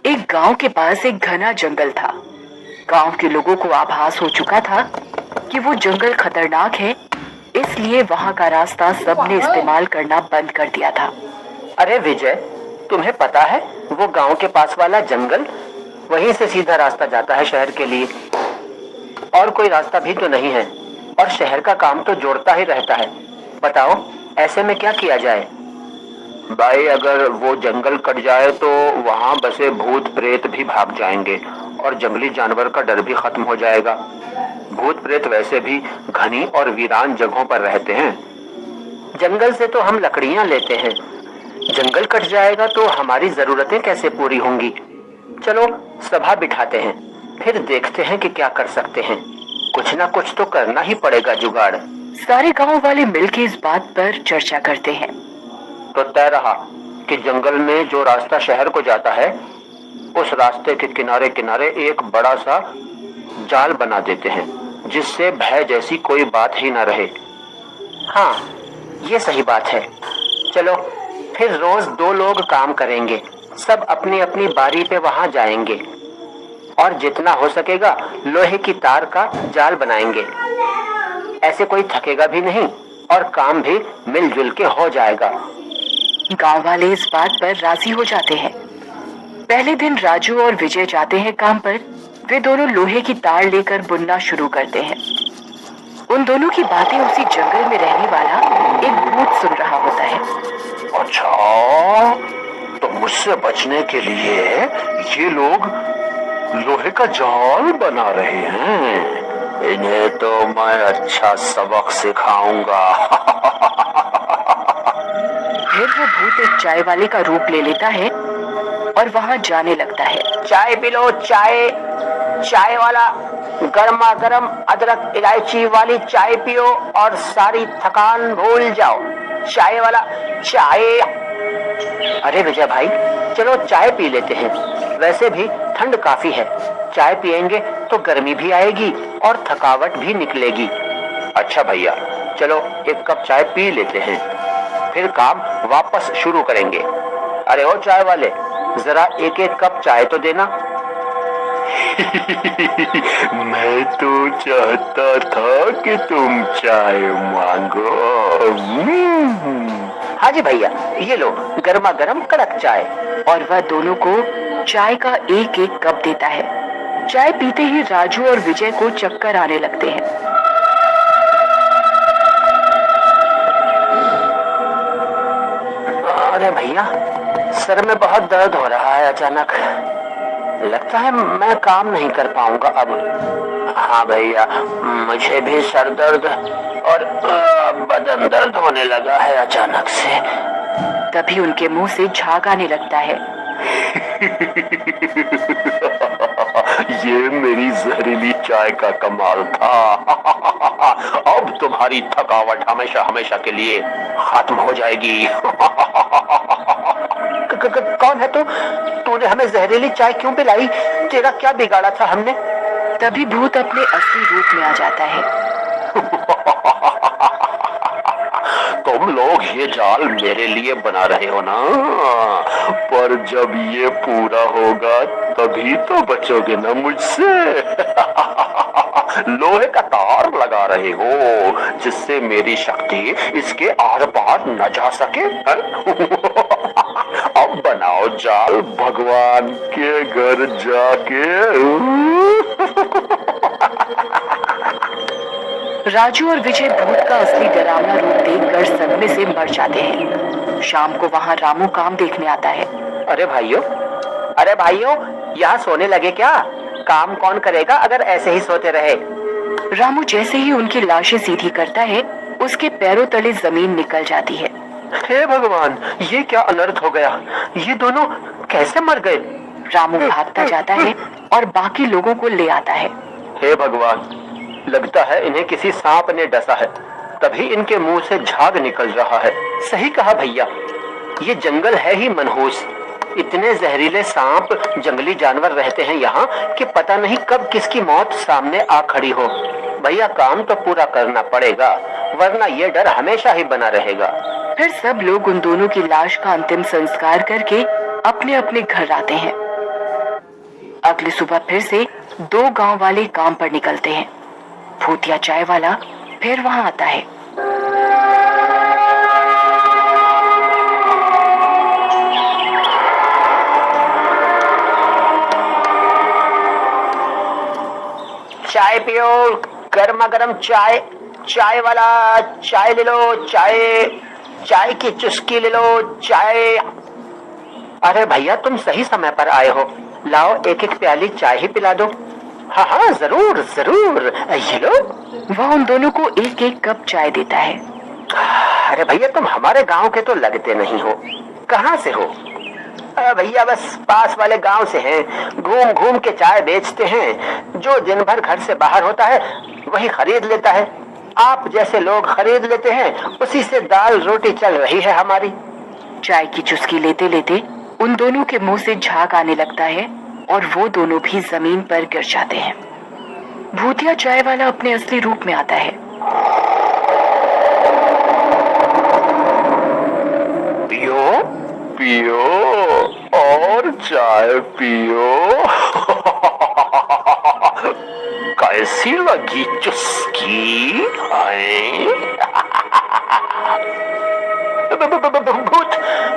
एक गांव के पास एक घना जंगल था। गांव के लोगों को आभास हो चुका था कि वो जंगल खतरनाक है, इसलिए वहां का रास्ता सबने इस्तेमाल करना बंद कर दिया था। अरे विजय, तुम्हें पता है वो गांव के पास वाला जंगल, वहीं से सीधा रास्ता जाता है शहर के लिए। और कोई रास्ता भी तो नहीं है, और शहर का काम तो जोड़ता ही रहता है। बताओ, ऐसे में क्या किया जाए? भाई, अगर वो जंगल कट जाए तो वहाँ बसे भूत प्रेत भी भाग जाएंगे और जंगली जानवर का डर भी खत्म हो जाएगा। भूत प्रेत वैसे भी घनी और वीरान जगहों पर रहते हैं। जंगल से तो हम लकड़ियां लेते हैं, जंगल कट जाएगा तो हमारी जरूरतें कैसे पूरी होंगी? चलो सभा बिठाते हैं, फिर देखते हैं कि क्या कर सकते हैं। कुछ ना कुछ तो करना ही पड़ेगा जुगाड़। सारे गांव वाले मिलकर इस बात पर चर्चा करते हैं। तो तय रहा कि जंगल में जो रास्ता शहर को जाता है, उस रास्ते के किनारे किनारे एक बड़ा सा जाल बना देते हैं, जिससे भय जैसी कोई बात ही ना रहे। हाँ, ये सही बात है। चलो फिर रोज 2 लोग काम करेंगे, सब अपनी अपनी बारी पे वहां जाएंगे और जितना हो सकेगा लोहे की तार का जाल बनाएंगे। ऐसे कोई थकेगा भी नहीं और काम भी मिलजुल के हो जाएगा। गांव वाले इस बात पर राजी हो जाते हैं। पहले दिन राजू और विजय जाते हैं काम पर। वे दोनों लोहे की तार लेकर बुनना शुरू करते हैं। उन दोनों की बातें उसी जंगल में रहने वाला एक भूत सुन रहा होता है। अच्छा, तो मुझसे बचने के लिए ये लोग लोहे का जाल बना रहे हैं। इन्हें तो मैं अच्छा सबक सिखाऊंगा। फिर वो भूत एक चाय वाले का रूप ले लेता है और वहां जाने लगता है। चाय पी लो, चाय। चाय वाला गर्मा गर्म अदरक इलायची वाली चाय पियो और सारी थकान भूल जाओ। चाय वाला, चाय। अरे विजय भाई, चलो चाय पी लेते हैं। वैसे भी ठंड काफी है, चाय पिएंगे तो गर्मी भी आएगी और थकावट भी निकलेगी। अच्छा भैया, चलो 1 कप चाय पी लेते हैं, फिर काम वापस शुरू करेंगे। अरे ओ चाय वाले, जरा 1-1 कप चाय तो देना। मैं तो चाहता था कि तुम चाय मांगो। हाँ जी भैया, ये लो गर्मा गर्म कड़क चाय। और वह दोनों को चाय का 1-1 कप देता है। चाय पीते ही राजू और विजय को चक्कर आने लगते हैं। अरे भैया, सर में बहुत दर्द हो रहा है अचानक। लगता है मैं काम नहीं कर पाऊंगा अब। हाँ भैया, मुझे भी सर दर्द और बदन दर्द होने लगा है अचानक से। तभी उनके मुंह से झाग आने लगता है। ये मेरी जहरीली चाय का कमाल था। अब तुम्हारी थकावट हमेशा हमेशा के लिए खत्म हो जाएगी। कौन है तू? तूने हमें जहरीली चाय क्यों पिलाई? तेरा क्या बिगाड़ा था हमने? तभी भूत अपने असली रूप में आ जाता है। तुम लोग ये जाल मेरे लिए बना रहे हो ना, पर जब ये पूरा होगा तभी तो बचोगे ना मुझसे। लोहे का तार लगा रहे हो जिससे मेरी शक्ति इसके आर पार न जा सके। अब बनाओ जाल भगवान के घर जाके। राजू और विजय भूत का असली डरावना रूप देखकर सदमे से मर जाते हैं। शाम को वहां रामू काम देखने आता है। अरे भाइयों, यहाँ सोने लगे क्या? काम कौन करेगा अगर ऐसे ही सोते रहे? रामू जैसे ही उनकी लाशें सीधी करता है, उसके पैरों तले जमीन निकल जाती है। हे भगवान, ये क्या अनर्थ हो गया? ये दोनों कैसे मर गए? रामू भागता जाता है और बाकी लोगों को ले आता है। हे भगवान, लगता है इन्हें किसी सांप ने डसा है, तभी इनके मुंह से झाग निकल रहा है। सही कहा भैया, ये जंगल है ही मनहूस। इतने जहरीले सांप, जंगली जानवर रहते हैं यहाँ कि पता नहीं कब किसकी मौत सामने आ खड़ी हो। भैया, काम तो पूरा करना पड़ेगा, वरना ये डर हमेशा ही बना रहेगा। फिर सब लोग उन दोनों की लाश का अंतिम संस्कार करके अपने अपने घर आते हैं। अगली सुबह फिर से 2 गांव वाले काम पर निकलते हैं। भूतिया चाय वाला फिर वहां आता है। चाय पियो, गर्मा गर्म चाय। चाय वाला चाय ले लो, चाय। चाय की चुस्की ले लो, चाय। अरे भैया, तुम सही समय पर आए हो। लाओ, एक एक प्याली चाय ही पिला दो। हाँ हाँ, जरूर जरूर, ये लो। वह उन दोनों को एक एक कप चाय देता है। अरे भैया, तुम हमारे गांव के तो लगते नहीं हो। कहाँ से हो? भैया, बस पास वाले गांव से हैं। घूम घूम के चाय बेचते हैं। जो दिन भर घर से बाहर होता है वही खरीद लेता है। आप जैसे लोग खरीद लेते हैं, उसी से दाल रोटी चल रही है हमारी। चाय की चुस्की लेते लेते उन दोनों के मुंह से झाग आने लगता है और वो दोनों भी जमीन पर गिर जाते हैं। भूतिया चाय वाला अपने असली रूप में आता है। पियो पियो और चाय पियो। कैसी लगी चुस्की? भूत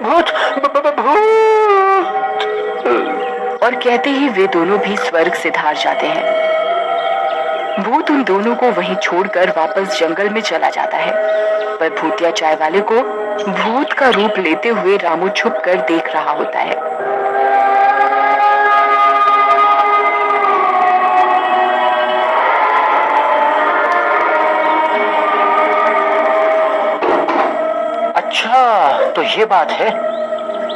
भूत भूत। और कहते ही वे दोनों भी स्वर्ग से धार जाते हैं। भूत उन दोनों को वहीं छोड़कर वापस जंगल में चला जाता है, पर भूतिया चाय वाले को भूत का रूप लेते हुए रामू छुप कर देख रहा होता है। अच्छा, तो ये बात है।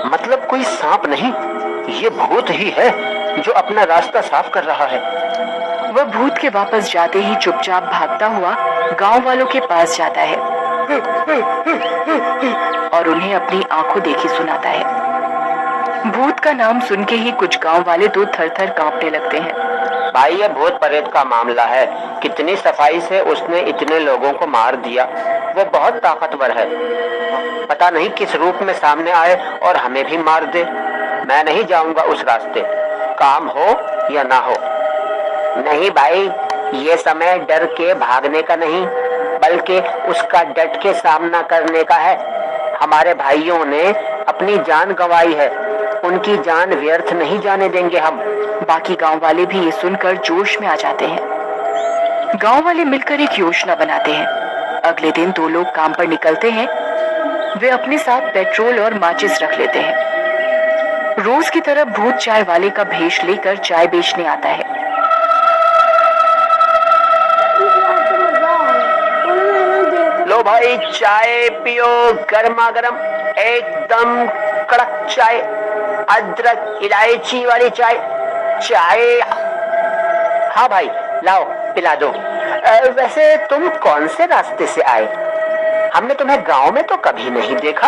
मतलब कोई सांप नहीं, ये भूत ही है जो अपना रास्ता साफ कर रहा है। वह भूत के वापस जाते ही चुपचाप भागता हुआ गांव वालों के पास जाता है और उन्हें अपनी आंखों देखी सुनाता है। भूत का नाम सुन के ही कुछ गांव वाले तो थर थर कांपने लगते हैं। भाई, ये भूत प्रेत का मामला है। कितनी सफाई से उसने इतने लोगों को मार दिया। वो बहुत ताकतवर है। पता नहीं किस रूप में सामने आए और हमें भी मार दे। मैं नहीं जाऊंगा उस रास्ते, काम हो या ना हो। नहीं भाई, ये समय डर के भागने का नहीं, बल्कि उसका डट के सामना करने का है। हमारे भाइयों ने अपनी जान गंवाई है, उनकी जान व्यर्थ नहीं जाने देंगे हम। बाकी गांव वाले भी ये सुनकर जोश में आ जाते हैं। गांव वाले मिलकर एक योजना बनाते हैं। अगले दिन 2 लोग काम पर निकलते हैं। वे अपने साथ पेट्रोल और माचिस रख लेते हैं। रोज की तरह भूत चाय वाले का भेष लेकर चाय बेचने आता है। लो भाई, चाय पियो, गर्मा गर्म, एकदम कड़क चाय, अदरक इलायची वाली चाय। चाय। हाँ भाई, लाओ पिला दो। वैसे तुम कौन से रास्ते से आए? हमने तुम्हें गांव में तो कभी नहीं देखा।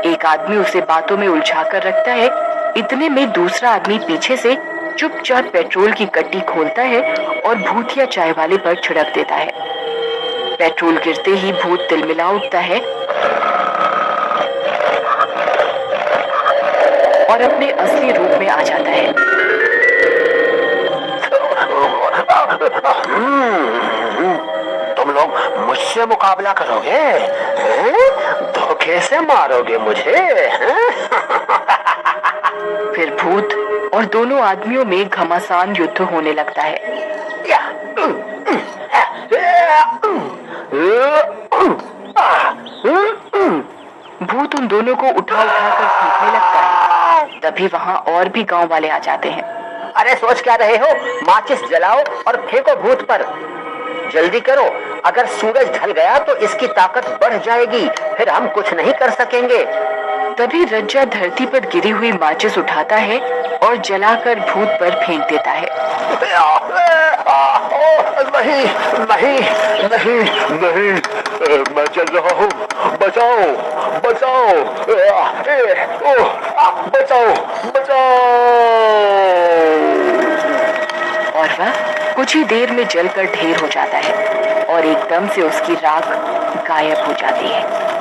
एक आदमी उसे बातों में उलझाकर रखता है। इतने में दूसरा आदमी पीछे से चुपचाप पेट्रोल की कट्टी खोलता है और भूतिया चाय वाले पर छिड़क देता है। पेट्रोल गिरते ही भूत तिलमिला उठता है और अपने असली रूप में आ जाता है। तुम लोग मुझसे मुकाबला करोगे? धोखे से मारोगे मुझे? फिर भूत और दोनों आदमियों में घमासान युद्ध होने लगता है। भूत उन दोनों को उठा उठा कर फेंकने लगता है। तभी वहां और भी गांव वाले आ जाते हैं। अरे सोच क्या रहे हो? माचिस जलाओ और फेंको भूत पर। जल्दी करो, अगर सूरज ढल गया तो इसकी ताकत बढ़ जाएगी, फिर हम कुछ नहीं कर सकेंगे। तभी रज्जा धरती पर गिरी हुई माचिस उठाता है और जलाकर भूत पर फेंक देता है। नहीं नहीं नहीं नहीं, मैं जल रहा हूँ। बचाओ बचाओ, बचाओ बचाओ। और वह कुछ ही देर में जलकर ढेर हो जाता है और एकदम से उसकी राख गायब हो जाती है।